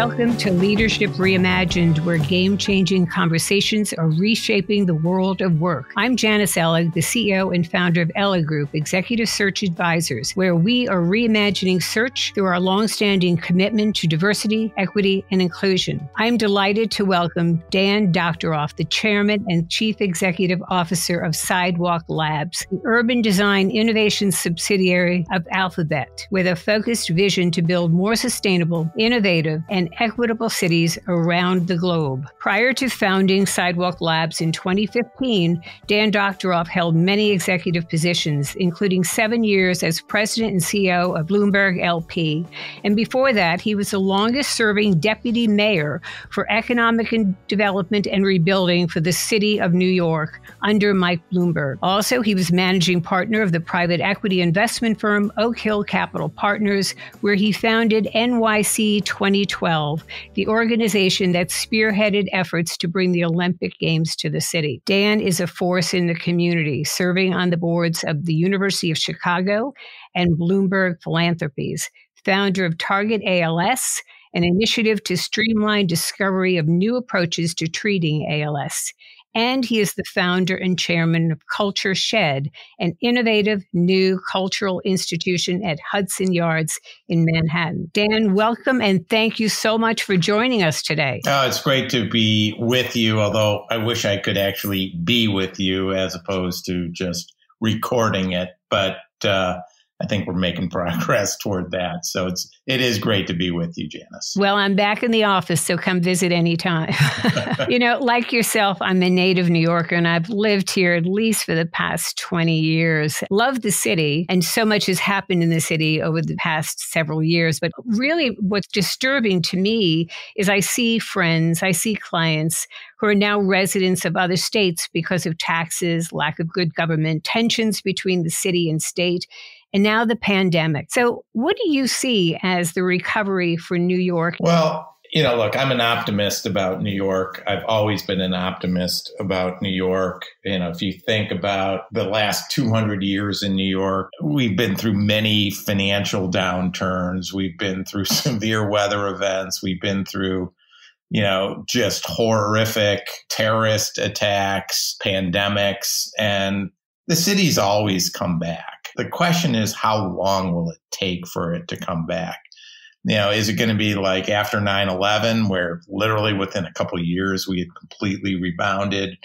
Welcome to Leadership Reimagined, where game-changing conversations are reshaping the world of work. I'm Janice, the CEO and founder of Ellig Group, Executive Search Advisors, where we are reimagining search through our longstanding commitment to diversity, equity, and inclusion. I'm delighted to welcome Dan Doctoroff, the Chairman and Chief Executive Officer of Sidewalk Labs, the urban design innovation subsidiary of Alphabet, with a focused vision to build more sustainable, innovative, and equitable cities around the globe. Prior to founding Sidewalk Labs in 2015, Dan Doctoroff held many executive positions, including 7 years as president and CEO of Bloomberg LP. And before that, he was the longest-serving deputy mayor for economic development and rebuilding for the city of New York under Mike Bloomberg. Also, he was managing partner of the private equity investment firm Oak Hill Capital Partners, where he founded NYC 2012, the organization that spearheaded efforts to bring the Olympic Games to the city. Dan is a force in the community, serving on the boards of the University of Chicago and Bloomberg Philanthropies, founder of Target ALS, an initiative to streamline discovery of new approaches to treating ALS. And he is the founder and chairman of Culture Shed, an innovative new cultural institution at Hudson Yards in Manhattan. Dan, welcome, and thank you so much for joining us today. Oh, it's great to be with you, although I wish I could actually be with you as opposed to just recording it. But I think we're making progress toward that. So it is great to be with you, Janice. Well, I'm back in the office, so come visit anytime. Like yourself, I'm a native New Yorker, and I've lived here at least for the past 20 years. Love the city, and so much has happened in the city over the past several years. But really, what's disturbing to me is I see friends, I see clients who are now residents of other states because of taxes, lack of good government, tensions between the city and state, and now the pandemic. So what do you see as the recovery for New York? Well, look, I'm an optimist about New York. I've always been an optimist about New York. If you think about the last 200 years in New York, we've been through many financial downturns. We've been through severe weather events. We've been through just horrific terrorist attacks, pandemics, and the city's always come back. The question is, how long will it take for it to come back? Is it going to be like after 9/11, where literally within a couple of years we had completely rebounded?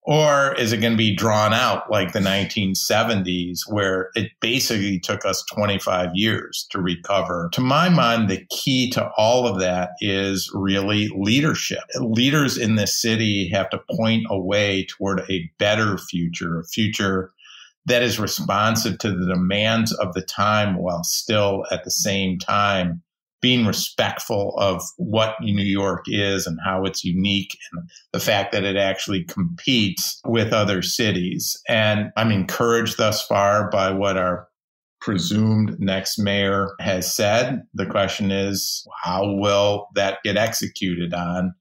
Or is it going to be drawn out like the 1970s, where it basically took us 25 years to recover? To my mind, the key to all of that is really leadership. Leaders in this city have to point a way toward a better future, a future that is responsive to the demands of the time while still at the same time being respectful of what New York is and how it's unique and the fact that it actually competes with other cities. And I'm encouraged thus far by what our presumed next mayor has said. The question is, how will that get executed on?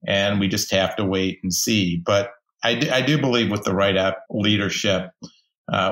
And we just have to wait and see. But I do believe with the right leadership,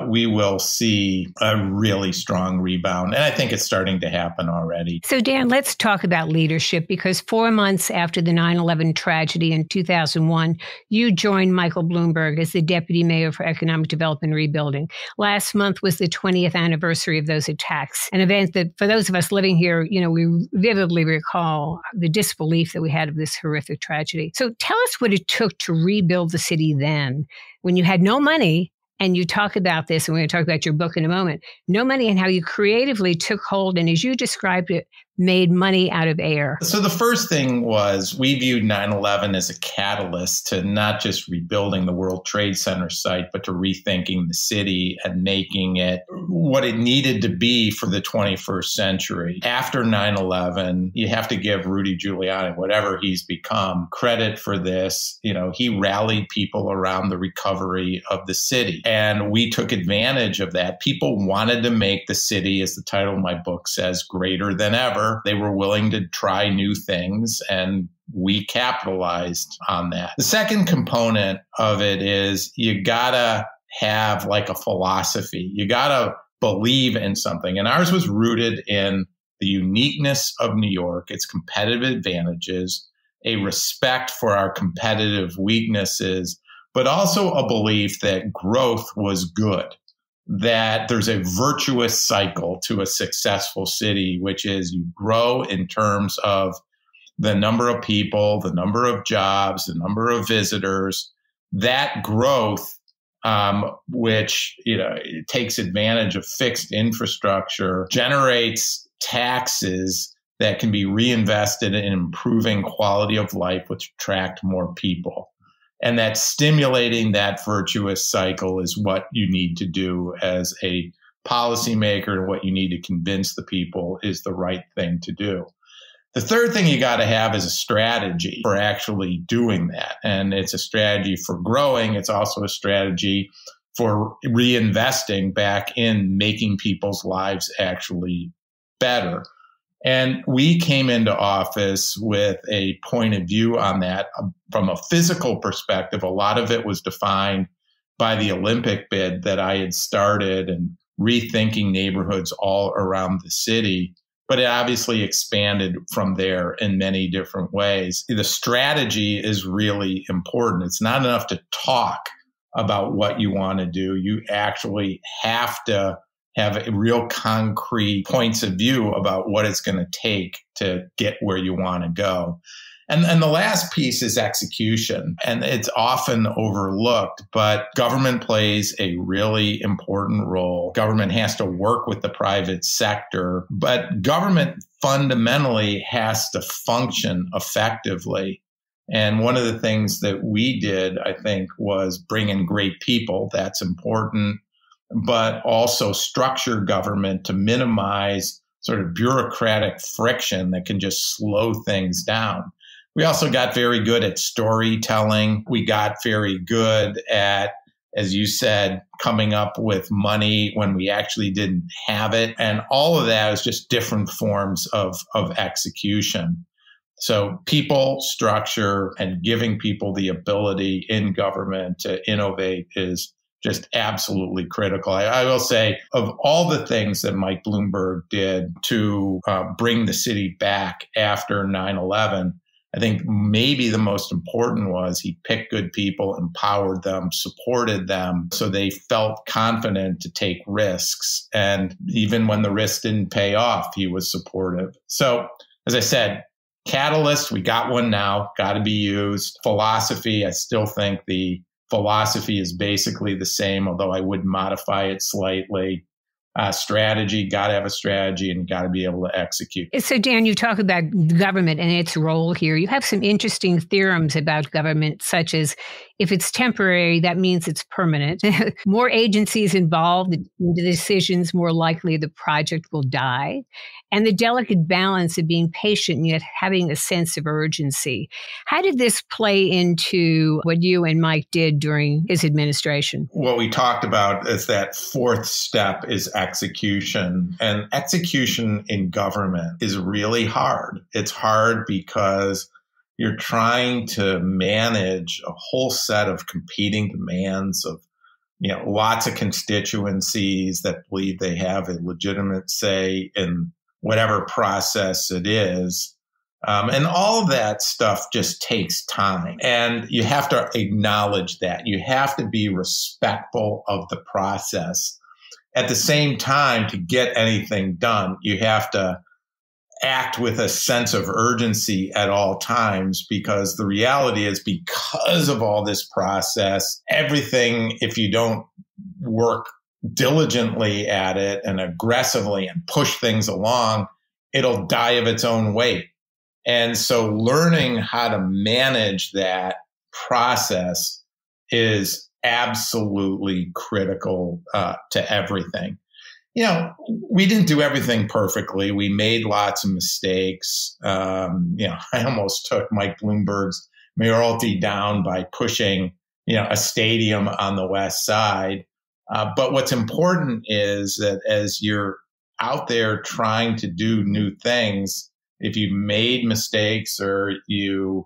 we will see a really strong rebound. And I think it's starting to happen already. So, Dan, let's talk about leadership, because 4 months after the 9/11 tragedy in 2001, you joined Michael Bloomberg as the deputy mayor for economic development and rebuilding. Last month was the 20th anniversary of those attacks, an event that for those of us living here, we vividly recall the disbelief that we had of this horrific tragedy. So tell us what it took to rebuild the city then, when you had no money. And you talk about this, and we're going to talk about your book in a moment, no money, and how you creatively took hold and, as you described it, made money out of air. So the first thing was we viewed 9/11 as a catalyst to not just rebuilding the World Trade Center site, but to rethinking the city and making it what it needed to be for the 21st century. After 9/11, you have to give Rudy Giuliani, whatever he's become, credit for this. He rallied people around the recovery of the city. And we took advantage of that. People wanted to make the city, as the title of my book says, greater than ever. They were willing to try new things, and we capitalized on that. The second component of it is you gotta have like a philosophy. You gotta believe in something. And ours was rooted in the uniqueness of New York, its competitive advantages, a respect for our competitive weaknesses, but also a belief that growth was good, that there's a virtuous cycle to a successful city, which is you grow in terms of the number of people, the number of jobs, the number of visitors. That growth, which it takes advantage of fixed infrastructure, generates taxes that can be reinvested in improving quality of life, which attract more people. And that stimulating that virtuous cycle is what you need to do as a policymaker, and what you need to convince the people is the right thing to do. The third thing you got to have is a strategy for actually doing that. And it's a strategy for growing. It's also a strategy for reinvesting back in making people's lives actually better. And we came into office with a point of view on that. From a physical perspective, a lot of it was defined by the Olympic bid that I had started and rethinking neighborhoods all around the city. But it obviously expanded from there in many different ways. The strategy is really important. It's not enough to talk about what you want to do. You actually have to have a real concrete points of view about what it's going to take to get where you want to go. And the last piece is execution. And it's often overlooked, but government plays a really important role. Government has to work with the private sector, but government fundamentally has to function effectively. And one of the things that we did, I think, was bring in great people. That's important, but also structure government to minimize sort of bureaucratic friction that can just slow things down. We also got very good at storytelling. We got very good at, as you said, coming up with money when we actually didn't have it. And all of that is just different forms of execution. So people, structure, and giving people the ability in government to innovate is just absolutely critical. I will say, of all the things that Mike Bloomberg did to bring the city back after 9/11, I think maybe the most important was he picked good people, empowered them, supported them, so they felt confident to take risks. And even when the risks didn't pay off, he was supportive. So, as I said, catalyst, we got one now, got to be used. Philosophy, I still think the philosophy is basically the same, although I would modify it slightly. Strategy, got to have a strategy and got to be able to execute. So, Dan, you talk about government and its role here. You have some interesting theorems about government, such as if it's temporary, that means it's permanent. More agencies involved in the decisions, more likely the project will die. And the delicate balance of being patient and yet having a sense of urgency. How did this play into what you and Mike did during his administration? What we talked about is that fourth step is execution. And execution in government is really hard. It's hard because you're trying to manage a whole set of competing demands of lots of constituencies that believe they have a legitimate say in whatever process it is. And all of that stuff just takes time. And you have to acknowledge that. You have to be respectful of the process. At the same time, to get anything done, you have to act with a sense of urgency at all times, because the reality is, because of all this process, everything, if you don't work diligently at it and aggressively and push things along, it'll die of its own weight. And so learning how to manage that process is absolutely critical to everything. We didn't do everything perfectly. We made lots of mistakes. I almost took Mike Bloomberg's mayoralty down by pushing, a stadium on the West Side. But what's important is that as you're out there trying to do new things, if you made mistakes or you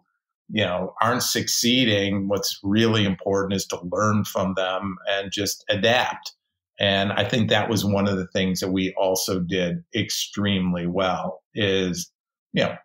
aren't succeeding, what's really important is to learn from them and just adapt. And I think that was one of the things that we also did extremely well is,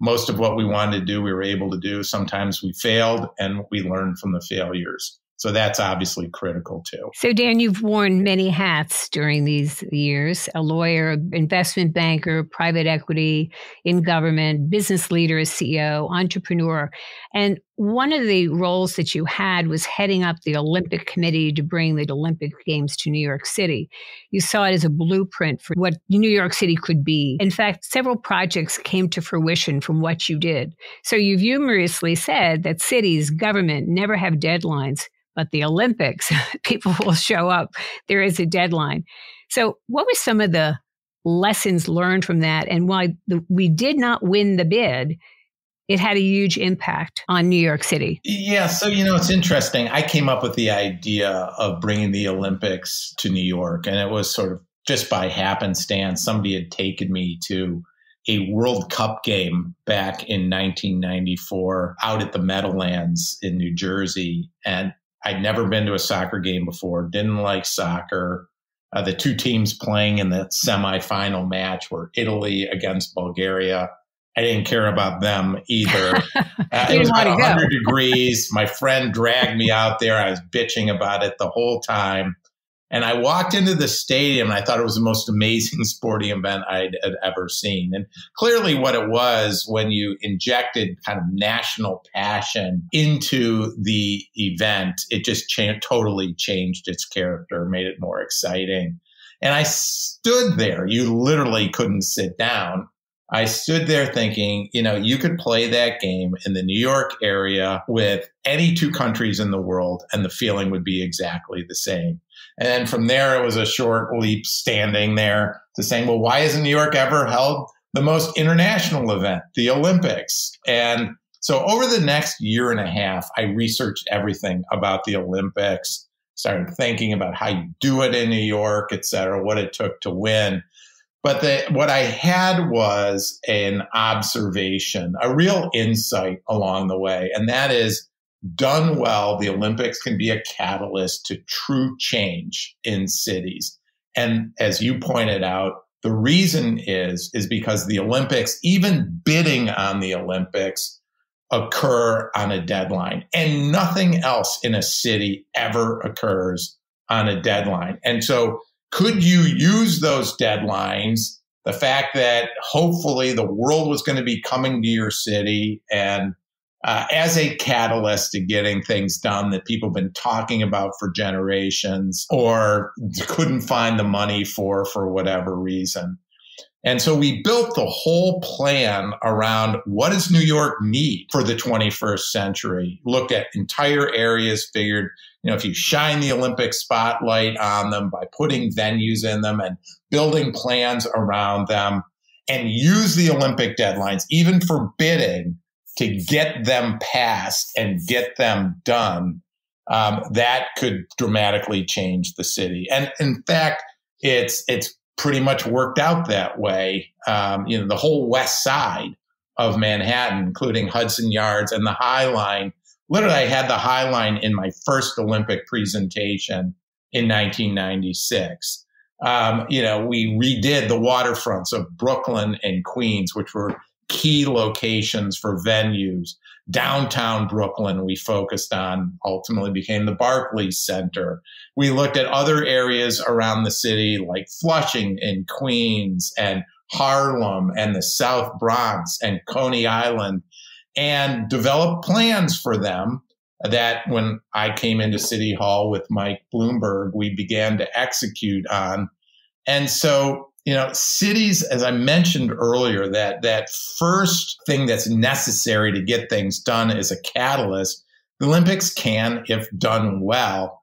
most of what we wanted to do, we were able to do. Sometimes we failed and we learned from the failures. So that's obviously critical too. So Dan, you've worn many hats during these years: a lawyer, investment banker, private equity, in government, business leader, as CEO, entrepreneur. And one of the roles that you had was heading up the Olympic Committee to bring the Olympic Games to New York City. You saw it as a blueprint for what New York City could be. In fact, several projects came to fruition from what you did. So you've humorously said that cities, government never have deadlines. But the Olympics, people will show up. There is a deadline. So what were some of the lessons learned from that? And why we did not win the bid, it had a huge impact on New York City. Yeah. So, it's interesting. I came up with the idea of bringing the Olympics to New York. And it was sort of just by happenstance. Somebody had taken me to a World Cup game back in 1994 out at the Meadowlands in New Jersey. And I'd never been to a soccer game before, didn't like soccer. The two teams playing in the semifinal match were Italy against Bulgaria. I didn't care about them either. It was about 100 degrees. My friend dragged me out there. I was bitching about it the whole time. And I walked into the stadium and I thought it was the most amazing sporting event I'd ever seen. And clearly what it was, when you injected kind of national passion into the event, it just totally changed its character, made it more exciting. And I stood there. You literally couldn't sit down. I stood there thinking, you could play that game in the New York area with any two countries in the world, and the feeling would be exactly the same. And then from there, it was a short leap standing there to saying, well, why hasn't New York ever held the most international event, the Olympics? And so over the next year and a half, I researched everything about the Olympics, started thinking about how you do it in New York, et cetera, what it took to win. But what I had was an observation, a real insight along the way. And that is, done well, the Olympics can be a catalyst to true change in cities. And as you pointed out, the reason is because the Olympics, even bidding on the Olympics, occur on a deadline. And nothing else in a city ever occurs on a deadline. And so could you use those deadlines, the fact that hopefully the world was going to be coming to your city, and as a catalyst to getting things done that people have been talking about for generations or couldn't find the money for whatever reason. And so we built the whole plan around what does New York need for the 21st century? Looked at entire areas, figured, if you shine the Olympic spotlight on them by putting venues in them and building plans around them, and use the Olympic deadlines, even for bidding, to get them passed and get them done, that could dramatically change the city. And in fact, it's pretty much worked out that way. The whole west side of Manhattan, including Hudson Yards and the High Line. Literally, I had the High Line in my first Olympic presentation in 1996. We redid the waterfronts of Brooklyn and Queens, which were key locations for venues. Downtown Brooklyn, we focused on, ultimately became the Barclays Center. We looked at other areas around the city like Flushing and Queens and Harlem and the South Bronx and Coney Island, and developed plans for them that when I came into City Hall with Mike Bloomberg, we began to execute on. And so, cities, as I mentioned earlier, that first thing that's necessary to get things done is a catalyst. The Olympics can, if done well,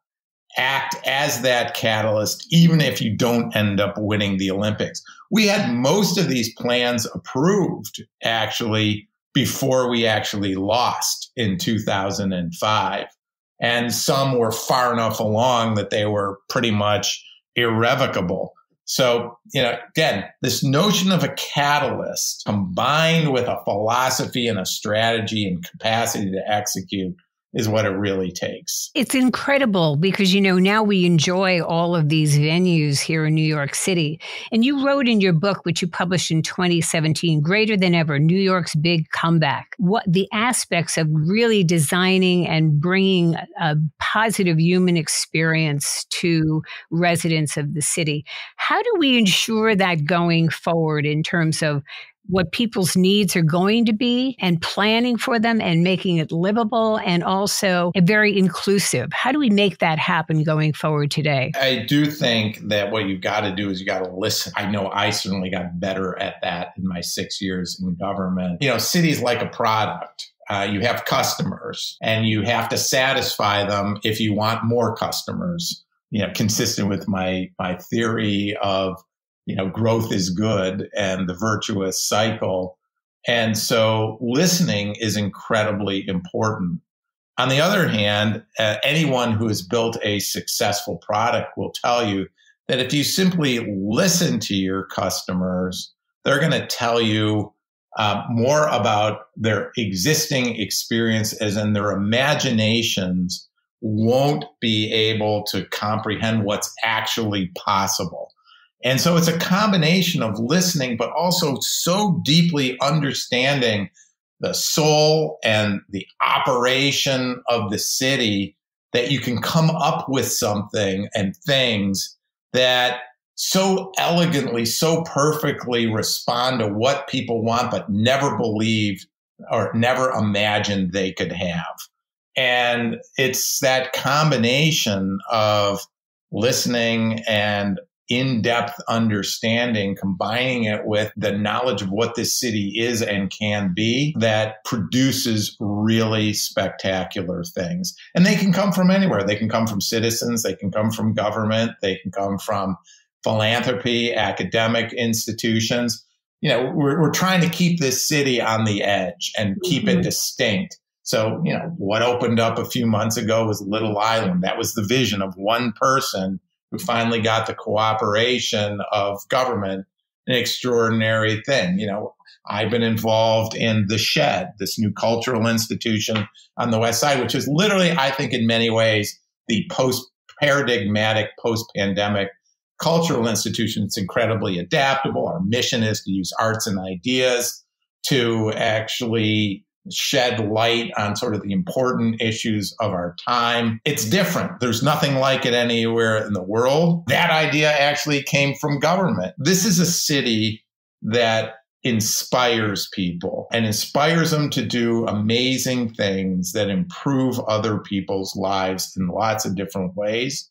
act as that catalyst, even if you don't end up winning the Olympics. We had most of these plans approved, actually, before we actually lost in 2005. And some were far enough along that they were pretty much irrevocable. So, again, this notion of a catalyst combined with a philosophy and a strategy and capacity to execute is what it really takes. It's incredible because, now we enjoy all of these venues here in New York City. And you wrote in your book, which you published in 2017, Greater Than Ever, New York's Big Comeback, what the aspects of really designing and bringing a positive human experience to residents of the city. How do we ensure that going forward in terms of what people's needs are going to be and planning for them and making it livable and also very inclusive? How do we make that happen going forward today? I do think that what you've got to do is you got to listen. I know I certainly got better at that in my 6 years in government. Cities like a product. You have customers and you have to satisfy them if you want more customers, consistent with my theory of growth is good and the virtuous cycle. And so listening is incredibly important. On the other hand, anyone who has built a successful product will tell you that if you simply listen to your customers, they're going to tell you more about their existing experiences, and their imaginations won't be able to comprehend what's actually possible. And so it's a combination of listening, but also so deeply understanding the soul and the operation of the city that you can come up with something and things that so elegantly, so perfectly respond to what people want, but never believed or never imagined they could have. And it's that combination of listening and in-depth understanding, combining it with the knowledge of what this city is and can be, that produces really spectacular things. And they can come from anywhere. They can come from citizens. They can come from government. They can come from philanthropy, academic institutions. We're trying to keep this city on the edge and keep it distinct. So, what opened up a few months ago was Little Island. That was the vision of one person who finally got the cooperation of government, an extraordinary thing. I've been involved in The Shed, this new cultural institution on the West Side, which is literally, I think, in many ways, the post-paradigmatic, post-pandemic cultural institution. It's incredibly adaptable. Our mission is to use arts and ideas to actually shed light on sort of the important issues of our time. It's different. There's nothing like it anywhere in the world. That idea actually came from government. This is a city that inspires people and inspires them to do amazing things that improve other people's lives in lots of different ways.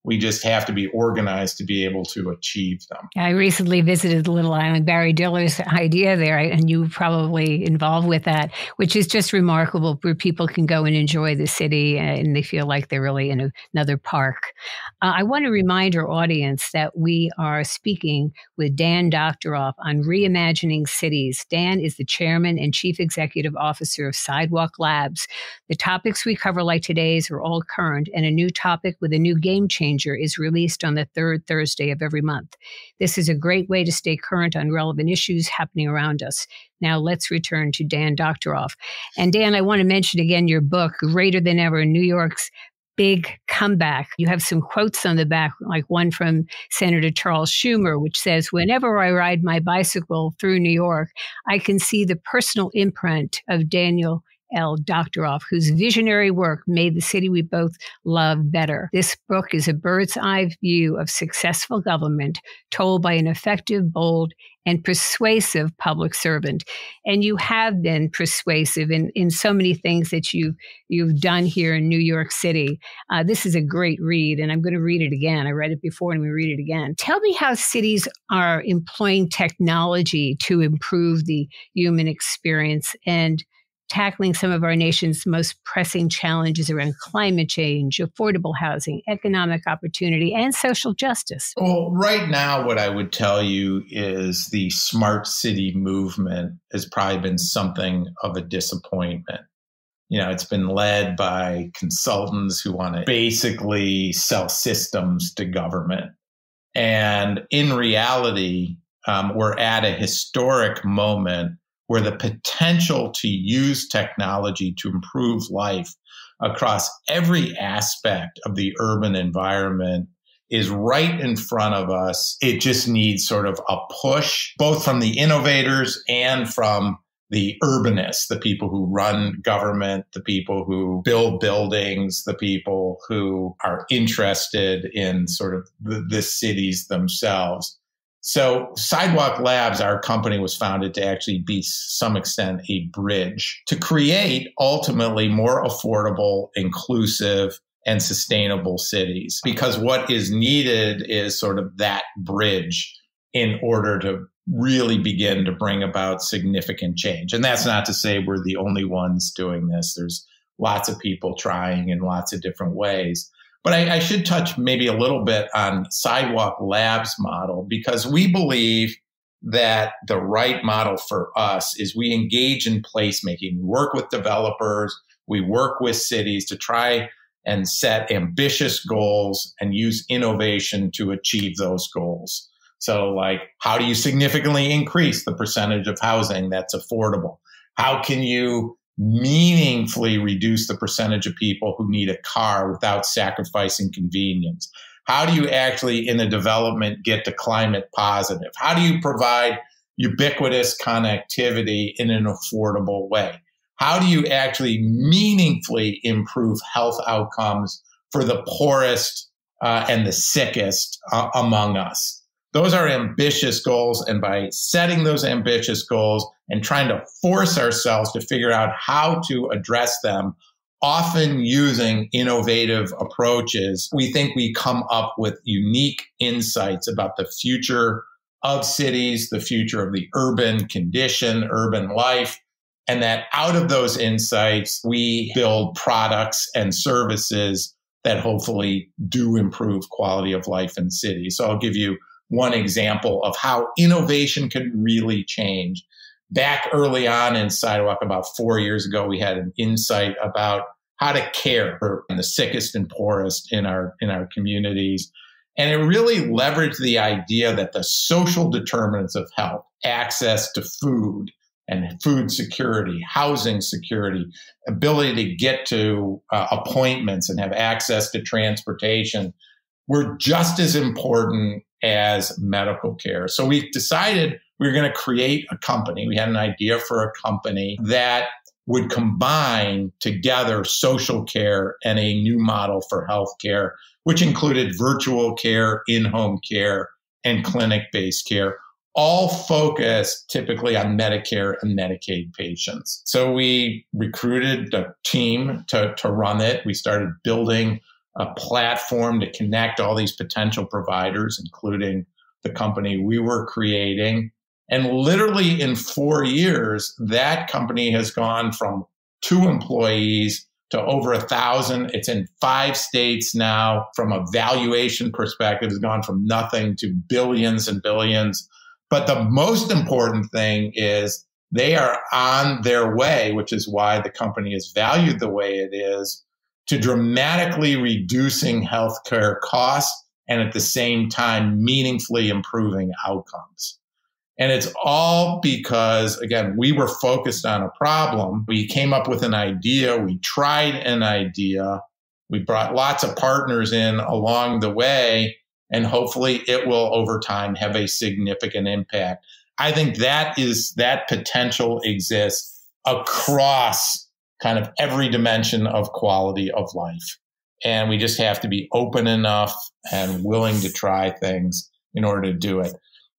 We just have to be organized to be able to achieve them. I recently visited Little Island, Barry Diller's idea there, and you were probably involved with that, which is just remarkable, where people can go and enjoy the city and they feel like they're really in another park. I want to remind our audience that we are speaking with Dan Doctoroff on Reimagining Cities. Dan is the chairman and chief executive officer of Sidewalk Labs. The topics we cover, like today's, are all current, and a new topic with a new game changer is released on the third Thursday of every month. This is a great way to stay current on relevant issues happening around us. Now let's return to Dan Doctoroff. And Dan, I want to mention again your book, Greater Than Ever, New York's Big Comeback. You have some quotes on the back, like one from Senator Charles Schumer, which says, "Whenever I ride my bicycle through New York, I can see the personal imprint of Daniel L. Doctoroff, whose visionary work made the city we both love better." This book is a bird's eye view of successful government told by an effective, bold, and persuasive public servant. And you have been persuasive in so many things that you've done here in New York City. This is a great read, and I'm going to read it again. I read it before, and we read it again. Tell me how cities are employing technology to improve the human experience and tackling some of our nation's most pressing challenges around climate change, affordable housing, economic opportunity, and social justice. Well, right now, what I would tell you is the smart city movement has probably been something of a disappointment. It's been led by consultants who want to basically sell systems to government. And in reality, we're at a historic moment where the potential to use technology to improve life across every aspect of the urban environment is right in front of us. It just needs sort of a push, both from the innovators and from the urbanists, the people who run government, the people who build buildings, the people who are interested in sort of the cities themselves. So Sidewalk Labs, our company, was founded to actually be, to some extent, a bridge to create ultimately more affordable, inclusive, and sustainable cities. Because what is needed is sort of that bridge in order to really begin to bring about significant change. And that's not to say we're the only ones doing this. There's lots of people trying in lots of different ways. But I should touch maybe a little bit on Sidewalk Labs model, because we believe that the right model for us is we engage in placemaking. We work with developers, we work with cities to try and set ambitious goals and use innovation to achieve those goals. So like, how do you significantly increase the percentage of housing that's affordable? How can you meaningfully reduce the percentage of people who need a car without sacrificing convenience? How do you actually, in a development, get to climate positive? How do you provide ubiquitous connectivity in an affordable way? How do you actually meaningfully improve health outcomes for the poorest and the sickest among us? Those are ambitious goals. And by setting those ambitious goals and trying to force ourselves to figure out how to address them, often using innovative approaches, we think we come up with unique insights about the future of cities, the future of the urban condition, urban life, and that out of those insights, we build products and services that hopefully do improve quality of life in cities. So I'll give you one example of how innovation can really change. Back early on in Sidewalk, about 4 years ago, we had an insight about how to care for the sickest and poorest in our communities. And it really leveraged the idea that the social determinants of health, access to food and food security, housing security, ability to get to appointments and have access to transportation, were just as important as medical care. So we decided we were going to create a company. We had an idea for a company that would combine together social care and a new model for healthcare, which included virtual care, in-home care, and clinic-based care, all focused typically on Medicare and Medicaid patients. So we recruited a team to run it. We started building a platform to connect all these potential providers, including the company we were creating. And literally in 4 years, that company has gone from 2 employees to over 1,000. It's in 5 states now. From a valuation perspective, it's gone from nothing to billions and billions. But the most important thing is they are on their way, which is why the company is valued the way it is, to dramatically reducing healthcare costs and at the same time meaningfully improving outcomes. And it's all because, again, we were focused on a problem. We came up with an idea. We tried an idea. We brought lots of partners in along the way, and hopefully it will over time have a significant impact. I think that potential exists across kind of every dimension of quality of life. And we just have to be open enough and willing to try things in order to do it.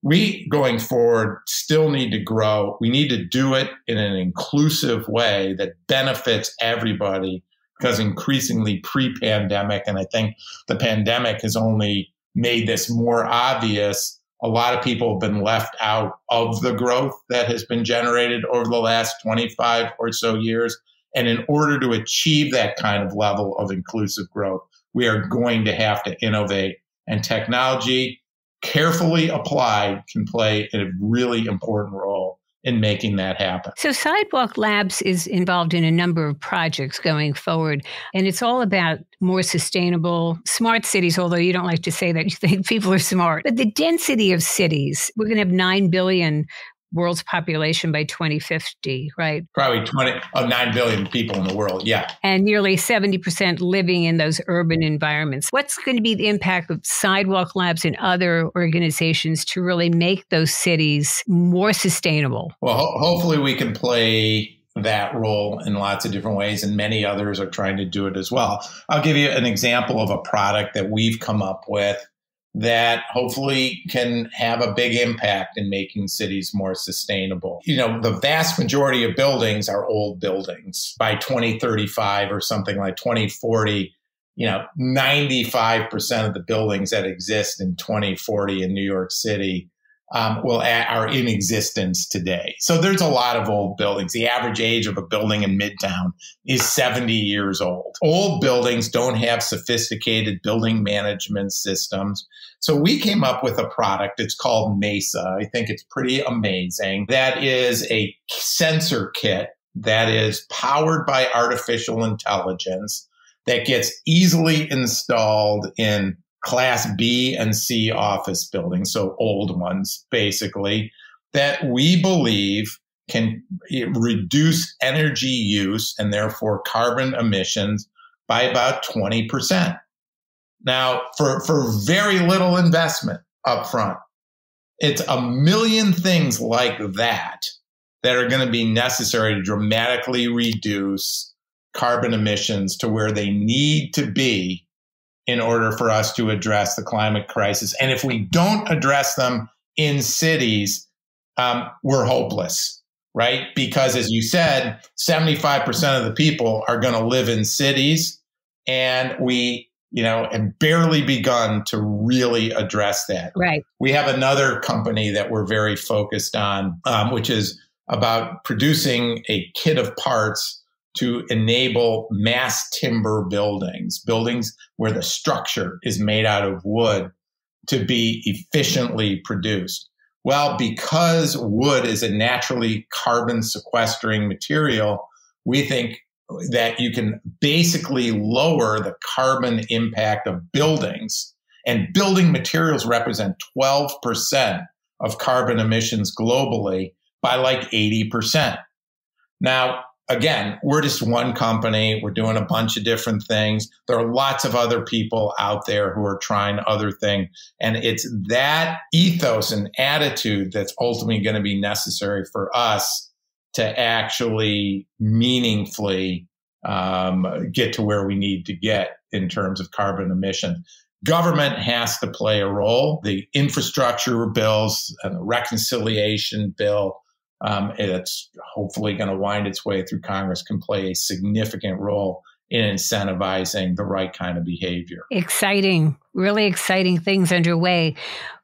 We, going forward, still need to grow. We need to do it in an inclusive way that benefits everybody, because increasingly pre-pandemic, and I think the pandemic has only made this more obvious, a lot of people have been left out of the growth that has been generated over the last 25 or so years. And in order to achieve that kind of level of inclusive growth, we are going to have to innovate. And technology, carefully applied, can play a really important role in making that happen. So Sidewalk Labs is involved in a number of projects going forward, and it's all about more sustainable, smart cities, although you don't like to say that. You think people are smart. But the density of cities, we're going to have 9 billion world's population by 2050, right? Probably 9 billion people in the world. Yeah. And nearly 70% living in those urban environments. What's going to be the impact of Sidewalk Labs and other organizations to really make those cities more sustainable? Well, hopefully we can play that role in lots of different ways, and many others are trying to do it as well. I'll give you an example of a product that we've come up with that hopefully can have a big impact in making cities more sustainable. You know, the vast majority of buildings are old buildings. By 2035 or something like 2040, 95% of the buildings that exist in 2040 in New York City are in existence today. So there's a lot of old buildings. The average age of a building in Midtown is 70 years old. Old buildings don't have sophisticated building management systems. So we came up with a product. It's called Mesa. I think it's pretty amazing. That is a sensor kit that is powered by artificial intelligence that gets easily installed in Class B and C office buildings, so old ones, basically, that we believe can reduce energy use and therefore carbon emissions by about 20%. Now, for very little investment up front, it's a million things like that are going to be necessary to dramatically reduce carbon emissions to where they need to be in order for us to address the climate crisis. And if we don't address them in cities, we're hopeless, right? Because as you said, 75% of the people are going to live in cities, and we, have barely begun to really address that. Right. We have another company that we're very focused on, which is about producing a kit of parts to enable mass timber buildings where the structure is made out of wood, to be efficiently produced. Well, because wood is a naturally carbon sequestering material, we think that you can basically lower the carbon impact of buildings. And building materials represent 12% of carbon emissions globally by like 80%. Now, again, we're just one company. We're doing a bunch of different things. There are lots of other people out there who are trying other things. And it's that ethos and attitude that's ultimately going to be necessary for us to actually meaningfully get to where we need to get in terms of carbon emission. Government has to play a role. The infrastructure bills and the reconciliation bill, it's hopefully going to wind its way through Congress, can play a significant role in incentivizing the right kind of behavior. Exciting, really exciting things underway.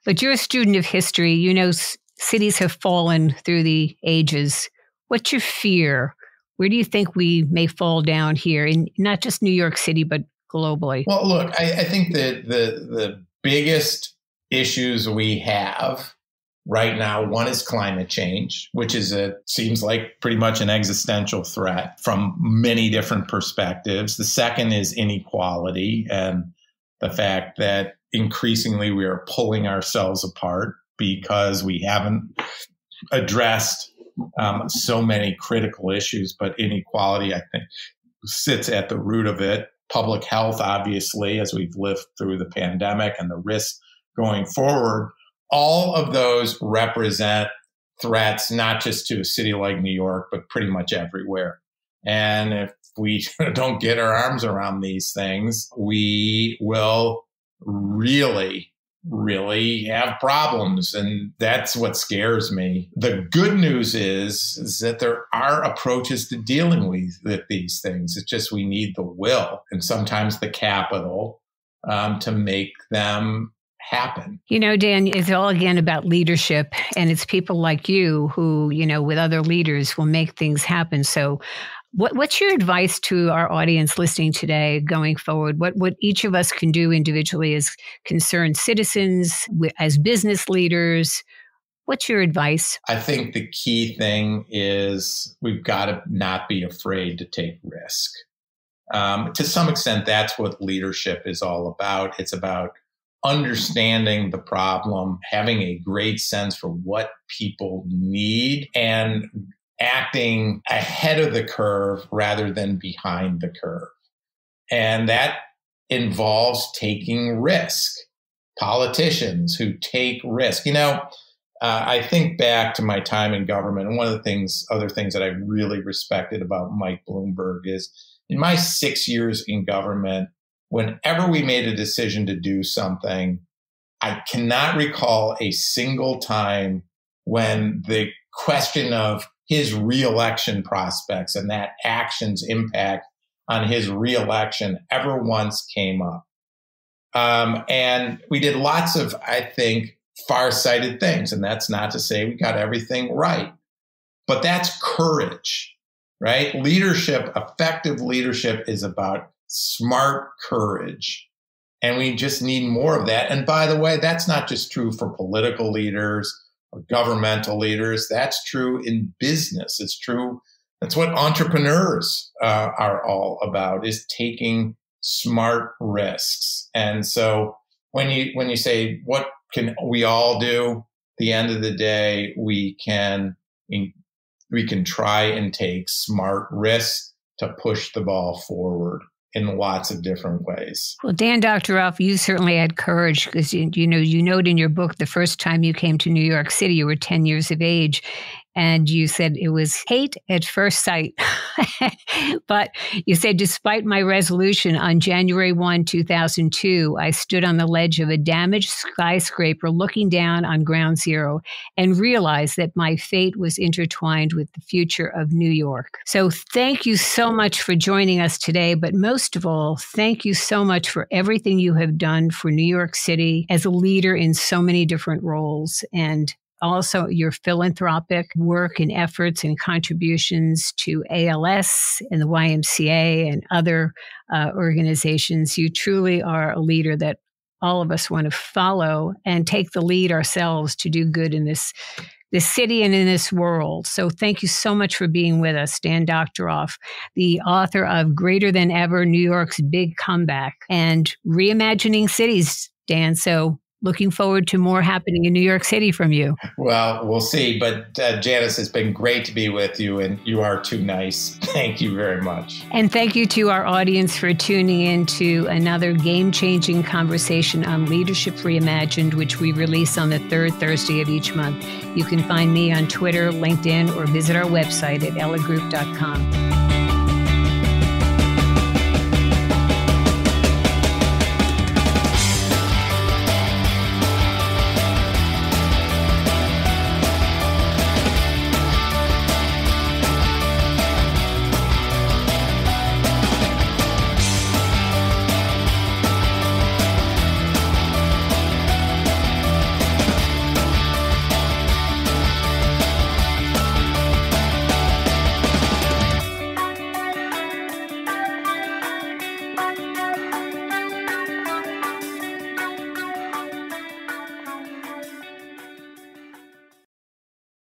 But you're a student of history. You know, cities have fallen through the ages. What's your fear? Where do you think we may fall down here, in not just New York City, but globally? Well, look, I think that the biggest issues we have right now, one is climate change, which seems like pretty much an existential threat from many different perspectives. The second is inequality and the fact that increasingly we are pulling ourselves apart because we haven't addressed so many critical issues. But inequality, I think, sits at the root of it. Public health, obviously, as we've lived through the pandemic and the risks going forward. All of those represent threats, not just to a city like New York, but pretty much everywhere. And if we don't get our arms around these things, we will really have problems. And that's what scares me. The good news is that there are approaches to dealing with these things. It's just we need the will and sometimes the capital to make them happen. You know, Dan, it's all again about leadership, and it's people like you who, with other leaders will make things happen. So what's your advice to our audience listening today going forward? What each of us can do individually as concerned citizens, as business leaders? What's your advice? I think the key thing is we've got to not be afraid to take risk. To some extent, that's what leadership is all about. It's about understanding the problem, having a great sense for what people need, and acting ahead of the curve rather than behind the curve. And that involves taking risk. Politicians who take risk. I think back to my time in government, and one of the other things that I really respected about Mike Bloomberg is in my 6 years in government, whenever we made a decision to do something, I cannot recall a single time when the question of his reelection prospects and that action's impact on his reelection ever once came up. And we did lots of, I think, far-sighted things. And that's not to say we got everything right, but that's courage, right? Leadership, effective leadership is about smart courage. And we just need more of that. And by the way, that's not just true for political leaders or governmental leaders. That's true in business. It's true. That's what entrepreneurs are all about, is taking smart risks. And so when you say, what can we all do? At the end of the day, we can try and take smart risks to push the ball forward in lots of different ways. Well, Dan Doctoroff, you certainly had courage because, you note in your book, the first time you came to New York City, you were 10 years of age. And you said it was hate at first sight. But you said, despite my resolution on January 1, 2002, I stood on the ledge of a damaged skyscraper looking down on ground zero and realized that my fate was intertwined with the future of New York. So thank you so much for joining us today. But most of all, thank you so much for everything you have done for New York City as a leader in so many different roles, and also your philanthropic work and efforts and contributions to ALS and the YMCA and other organizations. You truly are a leader that all of us want to follow and take the lead ourselves to do good in this city and in this world. So thank you so much for being with us, Dan Doctoroff, the author of Greater Than Ever, New York's Big Comeback, and Reimagining Cities, Dan. So looking forward to more happening in New York City from you. Well, we'll see. But Janice, it's been great to be with you, and you are too nice. Thank you very much. And thank you to our audience for tuning in to another game-changing conversation on Leadership Reimagined, which we release on the third Thursday of each month. You can find me on Twitter, LinkedIn, or visit our website at ellig.com.